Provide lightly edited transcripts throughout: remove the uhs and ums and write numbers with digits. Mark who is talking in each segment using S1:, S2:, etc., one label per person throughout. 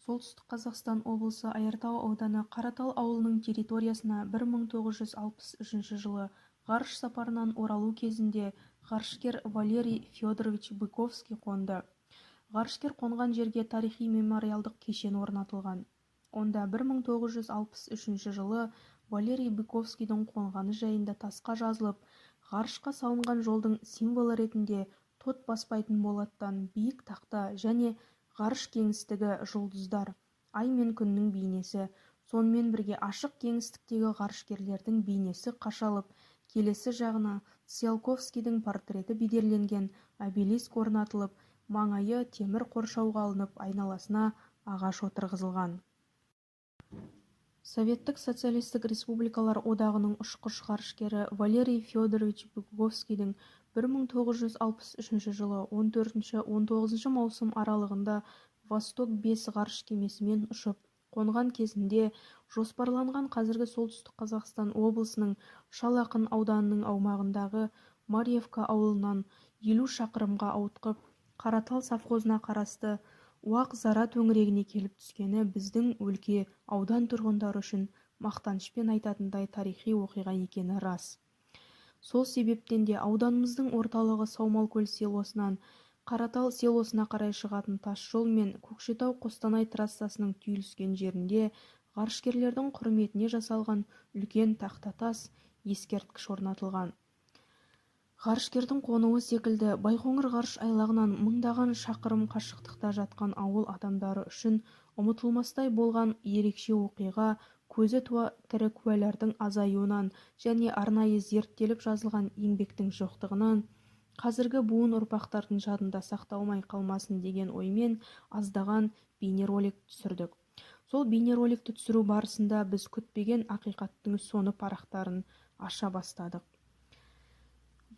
S1: Солтүстік Қазақстан облысы Айыртау ауданы Қаратал ауылының территориясына 1963 жылы ғарыш сапарынан оралу кезінде ғарышкер Валерий Федорович Быковский қонды. Ғарышкер қонған жерге тарихи мемориалдық кешен орнатылған. Онда 1963 жылы Валерий Быковскийдің қонғаны жайында тасқа жазылып, ғарышқа салынған жолдың символы ретінде тот баспайтын болаттан биік тақта және ғарыш кеңістігі, жұлдыздар, ай мен күннің бейнесі, сонымен бірге ашық кеңістіктегі ғарышкерлердің бейнесі қашалып, келесі жағына Циолковскийдің портреті бедерленген обелиск орнатылып, маңайы темір қоршауға алынып, айналасына ағаш отырғызылған. Советтік социалистік республикалар одағының ұшқыш ғарышкері Валерий Федорович Быковскийдің 1963 жылы 14-19 маусым аралығында Восток-5 ғарыш кемесімен ұшып, қонған кезінде жоспарланған қазіргі Солтүстік Қазақстан облысының Шал-Ақын ауданының аумағындағы Марьевка ауылынан 50 шақырымға ауытқып, Қаратал совхозына қарасты Уақ-Зара төңірегіне келіп түскені біздің өлке аудан тұрғындары үшін мақтанышпен айтатындай тарихи оқиға екені рас. Сол себептен де ауданымыздың орталығы Саумалкөл селосынан Қаратал селосына қарай шығатын тас жол мен Көкшетау-Қостанай трассасының түйіліскен жерінде ғарышкерлердің құрметіне жасалған үлкен тақтатас ескерткіш орнатылған. Ғарышкердің қонуы секілді Байқоңыр ғарыш айлағынан мыңдаған шақырым қашықтықта жатқан ауыл адамдары үшін ұмытылмастай болған ерекше оқиға көзі тірі куәлардың азаюынан және арнайы зерттеліп жазылған еңбектің жоқтығынан қазіргі буын ұрпақтардың жадында сақталмай қалмасын деген оймен аздаған бейнеролик түсірдік. Сол бейнероликті түсіру барысында біз күтпеген ақиқаттың соны парақтарын аша бастадық.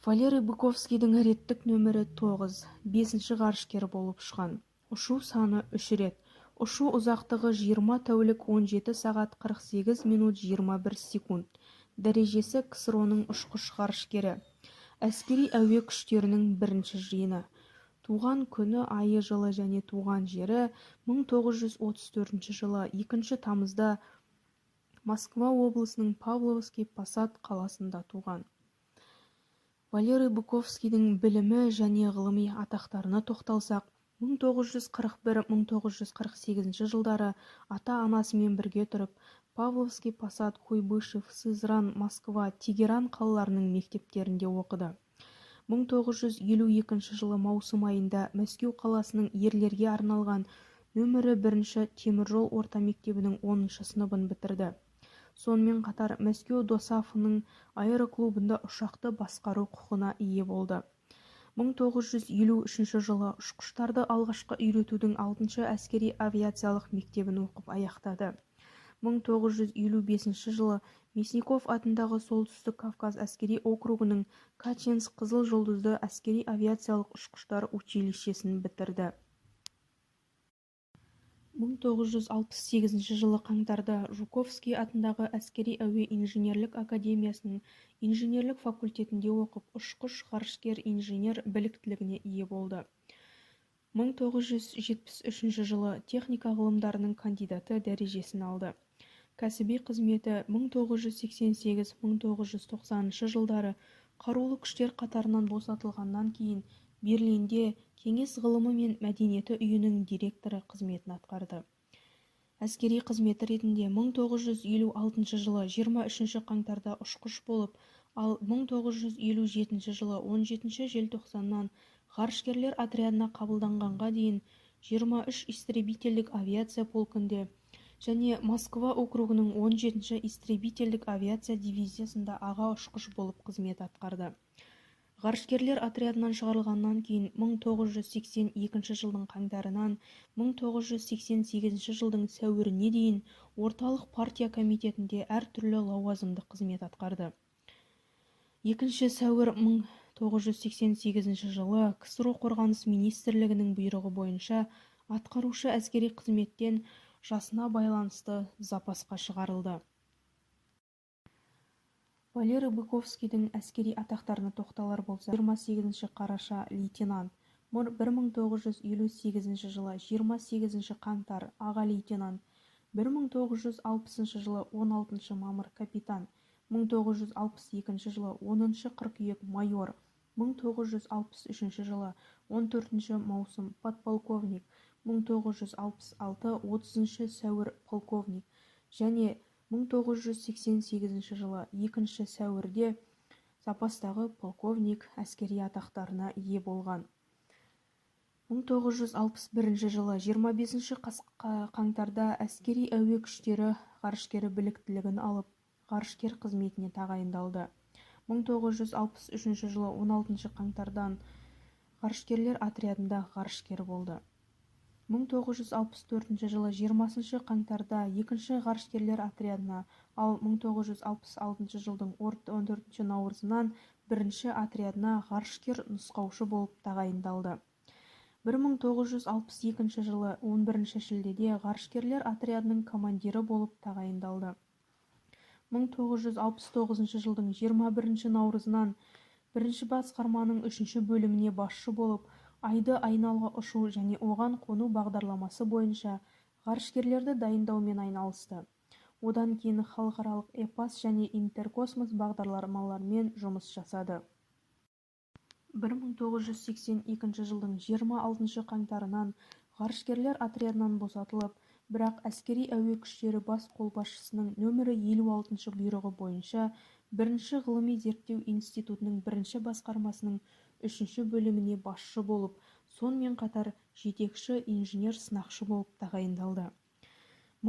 S1: Валерий Быковскийдің реттік нөмірі 9, 5-ші ғарышкер болып ұшқан. Ұшу саны 3 рет. Ұшу ұзақтығы 20 тәулік 17 сағат 48 минут 21 секунд. Дәрежесі КСРО-ның ұшқыш ғарышкері. Әскери әуе күштерінің бірінші жиыны. Туған күні, айы, жылы және туған жері 1934 жылы 2 тамызда Москва облысының Павловский Посад қаласында туған. Валерий Быковскийдің білімі және ғылыми атақтарына тоқталсақ, 1941-1948 жылдары ата-анасымен бірге тұрып, Павловский Посад, Куйбышев, Сызран, Москва, Тегеран қалаларының мектептерінде оқыды. 1952 жылы маусым айында Мәскеу қаласының ерлерге арналған нөмірі 1 теміржол орта мектебінің 10 сыныбын бітірді. Сонымен қатар Мәскеу Досафының аэроклубында ұшақты басқару құқығына ие болды. 1953 жылы ұшқыштарды алғашқы үйретудің 6-шы әскери авиациялық мектебін оқып аяқтады. 1955 жылы Мясников атындағы Солтүстік Кавказ әскери округінің Качинск Қызыл жұлдызды әскери авиациялық ұшқыштар училищесін бітірді. 1968 жылы қаңтарда Жуковский атындағы әскери әуе инженерлік академиясының инженерлік факультетінде оқып, ұшқыш ғарышкер инженер біліктілігіне ие болды. 1973 жылы техника ғылымдарының кандидаты дәрежесін алды. Кәсіби қызметі 1988-1990 жылдары қарулы күштер қатарынан босатылғаннан кейін Берлинде Кеңес ғылымы мен мәдениеті үйінің директоры қызметін атқарды. Әскери қызметі ретінде 1956 жылы 23 қаңтарда ұшқыш болып, ал 1957 жылы 17 желтоқсаннан ғарышкерлер отрядына қабылданғанға дейін 23 истребительдік авиация полкінде және Москва округінің 17 истребительдік авиация дивизиясында аға ұшқыш болып қызмет атқарды. Ғарышкерлер отрядынан шығарылғаннан кейін 1982 жылдың қаңтарынан 1988 жылдың сәуіріне дейін орталық партия комитетінде әртүрлі лауазымды қызмет атқарды. 2 сәуір 1988 жылы КСРО қорғаныс министрлігінің бұйрығы бойынша атқарушы әскери қызметтен жасына байланысты запасқа шығарылды. Валерий Быковскийдің әскери атақтарына тоқталар болса, 28 қараша лейтенант, 1958 жылы 28 қаңтар аға лейтенант, 1960 жылы 16 мамыр капитан, 1962 жылы 10 қыркүйек майор, 1963 жылы 14 маусым подполковник, 1966 30 сәуір полковник және 1988 жылы 2 сәуірде запастағы полковник әскери атақтарына ие болған. 1961 жылы 25 қаңтарда әскери әуе күштері ғарышкері біліктілігін алып, ғарышкер қызметіне тағайындалды. 1963 жылы 16 қаңтардан ғарышкерлер отрядында ғарышкер болды. 1964 жылы 20 қаңтарда 2 ғарышкерлер отрядына, ал 1966 жылдың 14 наурызынан 1 отрядына ғарышкер нұсқаушы болып тағайындалды. 1962 жылы 11 шілдеде ғарышкерлер отрядының командирі болып тағайындалды. 1969 жылдың 21 наурызынан 1 басқарманың 3 бөліміне басшы болып, айды айналға ұшу және оған қону бағдарламасы бойынша ғарышкерлерді дайындаумен айналысты. Одан кейін халықаралық эпас және интеркосмос бағдарламаларымен жұмыс жасады. 1982 жылдың 26 қаңтарынан ғарышкерлер отрядынан босатылып, бірақ әскери әуе күштері бас қолбасшысының нөмірі 56 бұйрығы бойынша 1 ғылыми зерттеу институтының 1 басқармасының 3 бөліміне басшы болып, сонымен қатар жетекші инженер-сынақшы болып тағайындалды.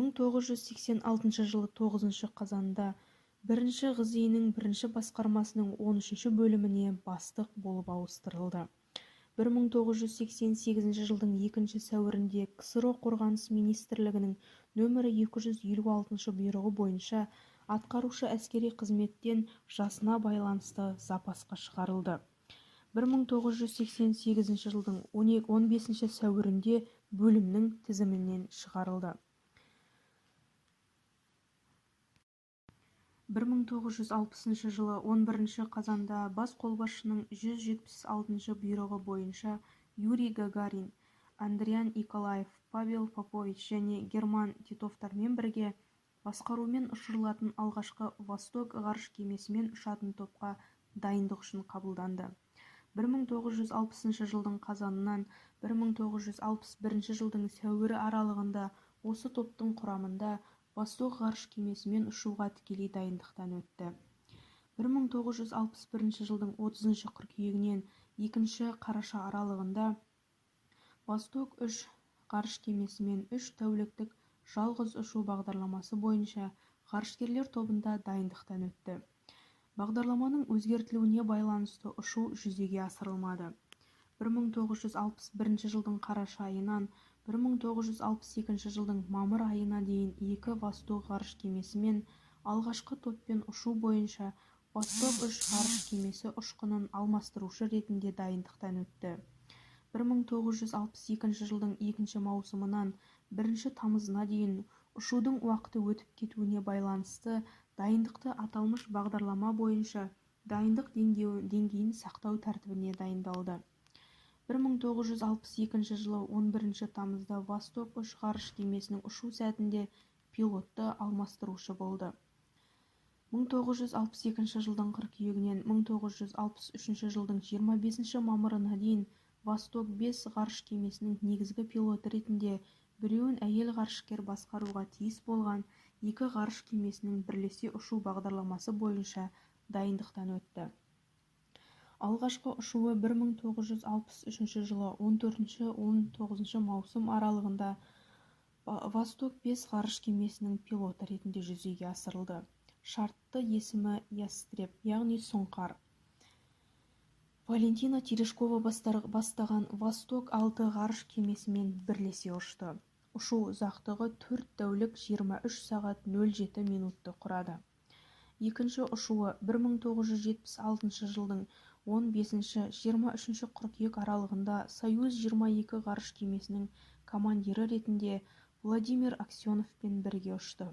S1: 1986 жылы 9 қазанда 1 ղЗИ-нің 1 басқармасының 13 бөліміне бастық болып ауыстырылды. 1988 жылдың 2 сәуірінде КСРО қорғаныс министрлігінің нөмірі 256 бұйрығы бойынша атқарушы әскери қызметтен жасына байланысты запасқа шығарылды. 1988 жылдың 15 сәуірінде бөлімнің тізімінен шығарылды. 1960 жылы 11 қазанда бас қолбасшының 176 бұйрығы бойынша Юрий Гагарин, Андриан Николаев, Павел Попович және Герман Титовтармен бірге басқарумен ұшырылатын алғашқы Восток ғарыш кемесімен ұшатын топқа дайындық үшін қабылданды. 1960 жылдың қазанынан 1961 жылдың сәуірі аралығында осы топтың құрамында Восток ғарыш кемесімен ұшуға тікелей дайындықтан өтті. 1961 жылдың 30 қыркүйегінен 2 қараша аралығында Восток 3 ғарыш кемесімен 3 тәуліктік жалғыз ұшу бағдарламасы бойынша ғарышкерлер тобында дайындықтан өтті. Бағдарламаның өзгертілуіне байланысты ұшу жүзеге асырылмады. 1961 жылдың қараша айынан 1962 жылдың мамыр айына дейін 2 Восток ғарыш кемесімен алғашқы топпен ұшу бойынша Восток 3 ғарыш кемесі ұшқынын алмастырушы ретінде дайындықтан өтті. 1962 жылдың 2 маусымынан 1 тамызына дейін ұшудың уақыты өтіп кетуіне байланысты дайындықты аталмыш бағдарлама бойынша дайындық деңгейін сақтау тәртібіне дайындалды. 1962 жылы 11 тамызда Восток 3 ғарыш кемесінің ұшу сәтінде пилотты алмастырушы болды. 1962 жылдың қыркүйегінен 1963 жылдың 25 мамырына дейін Восток 5 ғарыш кемесінің негізгі пилоты ретінде біреуін әйел ғарышкер басқаруға тиіс болған 2 ғарыш кемесінің бірлесе ұшу бағдарламасы бойынша дайындықтан өтті. Алғашқы ұшуы 1963 жылы 14-19 маусым аралығында Восток 5 ғарыш кемесінің пилоты ретінде жүзеге асырылды. Шартты есімі Ястреб, яғни сұңқар. Валентина Терешкова бастаған Восток 6 ғарыш кемесімен бірлесе ұшты. Ұшу ұзақтығы 4 тәулік 23 сағат 07 минутты құрады. Екінші ұшуы 1976 жылдың 15-23 қыркүйек аралығында Союз 22 ғарыш кемесінің командирі ретінде Владимир Аксеновпен бірге ұшты.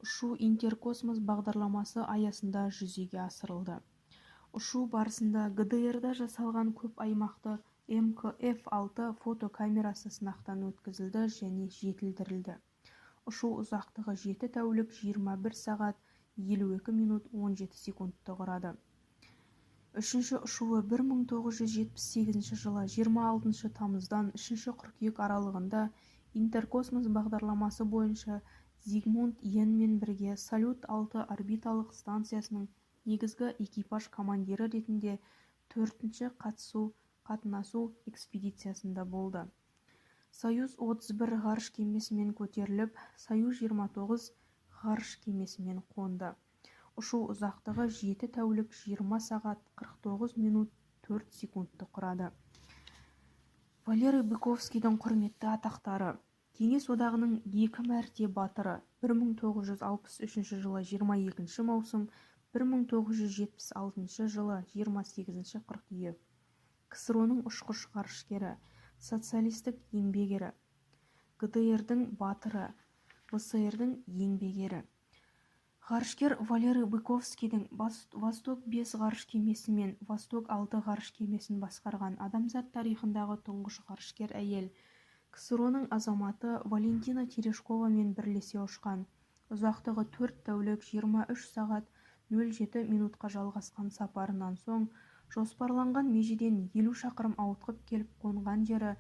S1: Ұшу интеркосмос бағдарламасы аясында жүзеге асырылды. Ұшу барысында ГДР-да жасалған көп аймақты мкф-6 фотокамерасы сынақтан өткізілді және жетілдірілді. Ұшу ұзақтығы 7 тәулік 21 сағат 52 минут 17 секундты құрады. Үшінші ұшуы 1978 жылы 26 тамыздан 3 қыркүйек аралығында Интеркосмос бағдарламасы бойынша Зигмунд Йенмен бірге Салют-6 орбиталық станциясының негізгі экипаж командирі ретінде 4-ші қатынасу экспедициясында болды. Союз-31 ғарыш кемесімен көтеріліп, Союз-29 ғарыш кемесімен қонды. Ұшу ұзақтығы 7 тәулік 20 сағат 49 минут 4 секундты құрады. Валерий Быковскийдің құрметті атақтары: Кеңес одағының 2 мәрте батыры, 1963 жылы 22 маусым, 1976 жылы 28 қыркүйек. КСРО-ның ұшқыш ғарышкері, социалистік еңбек ері, ГДР-дің батыры, ВСР-дің еңбек ері. Ғарышкер Валерий Быковскийдің Восток-5 ғарыш кемесі мен Восток-6 ғарыш кемесін басқарған адамзат тарихындағы тұңғыш ғарышкер әйел. КСРО-ның азаматы Валентина Терешковамен бірлесе ұшқан. Ұзақтығы 4 тәулік 23 сағат 07 минутқа жалғасқан сапарынан соң, жоспарланған межеден 50 шақырым ауытқып келіп қонған жері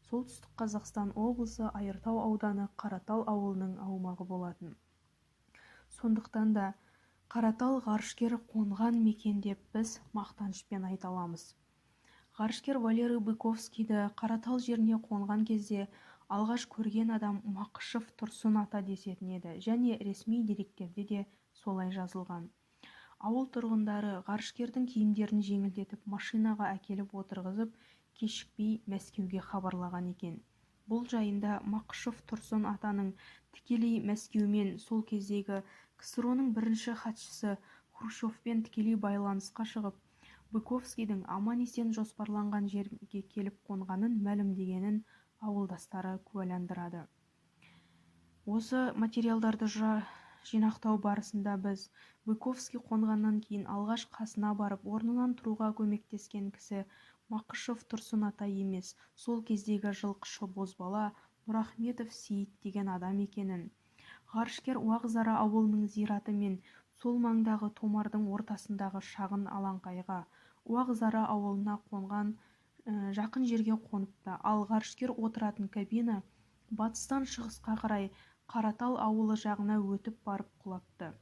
S1: Солтүстік Қазақстан облысы Айыртау ауданы Қаратал ауылының аумағы болатын. Сондықтан да Қаратал ғарышкер қонған мекен деп біз мақтанышпен айта аламыз. Ғарышкер Валерий Быковскийді Қаратал жеріне қонған кезде алғаш көрген адам Мақышев Тұрсын ата десетін еді, және ресми деректерде де солай жазылған. Ауыл тұрғындары ғарышкердің киімдерін жеңілдетіп машинаға әкеліп отырғызып, кешікпей Мәскеуге хабарлаған екен. Бұл жайында Мақышев Тұрсын атаның тікелей Мәскеумен сол кездегі КСРО-ның бірінші хатшысы Хрущевпен тікелей байланысқа шығып, Быковскийдің аман-есен жоспарланған жерге келіп қонғанын мәлімдегенін ауылдастары куәландырады. Осы материалдарды жинақтау барысында біз Быковский қонғаннан кейін алғаш қасына барып орнынан тұруға көмектескен кісі Мақышев Тұрсын ата емес, сол кездегі жылқышы бозбала Нұрахметов Сейіт деген адам екенін, ғарышкер Уағызара ауылының зираты мен сол маңдағы томардың ортасындағы шағын алаңқайға, Уағызара ауылына қонған жақын жерге қоныпты, ал ғарышкер отыратын кабина батыстан шығысқа қарай Қаратал ауылы жағына өтіп барып құлапты.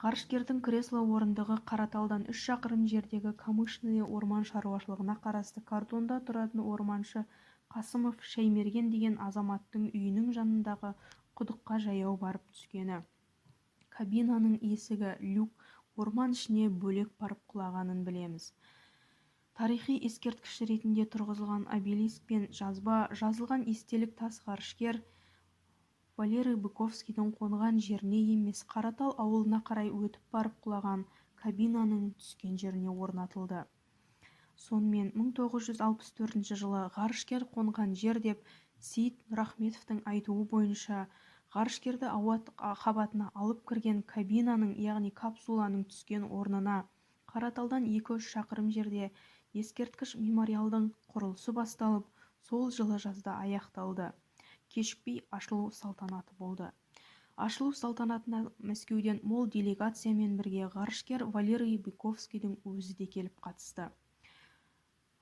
S1: Ғарышкердің кресло орындығы Қараталдан 3 шақырым жердегі Камышные орман шаруашылығына қарасты картонда тұратын орманшы Қасымов Шәймерген деген азаматтың үйінің жанындағы құдыққа жаяу барып түскені. Кабинаның есігі, люк, орман ішіне бөлек барып құлағанын білеміз. Тарихи ескерткіш ретінде тұрғызылған обелиск пен жазылған естелік тас ғарышкер Валерий Быковскийдің қонған жеріне емес, Қаратал ауылына қарай өтіп барып құлаған кабинаның түскен жеріне орнатылды. Сонымен 1964 жылы ғарышкер қонған жер деп Сейіт Нұрахметовтың айтуы бойынша ғарышкерді ауа қабатына алып кірген кабинаның, яғни капсуланың түскен орнына Қараталдан 2-3 шақырым жерде ескерткіш мемориалдың құрылысы басталып, сол жылы жазда аяқталды. Кешікпей ашылу салтанаты болды. Ашылу салтанатына Мәскеуден мол делегациямен бірге ғарышкер Валерий Быковскийдің өзі де келіп қатысты.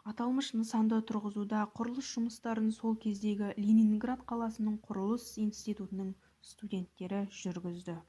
S1: Аталмыш нысанды тұрғызуда құрылыс жұмыстарын сол кездегі Ленинград қаласының құрылыс институтының студенттері жүргізді.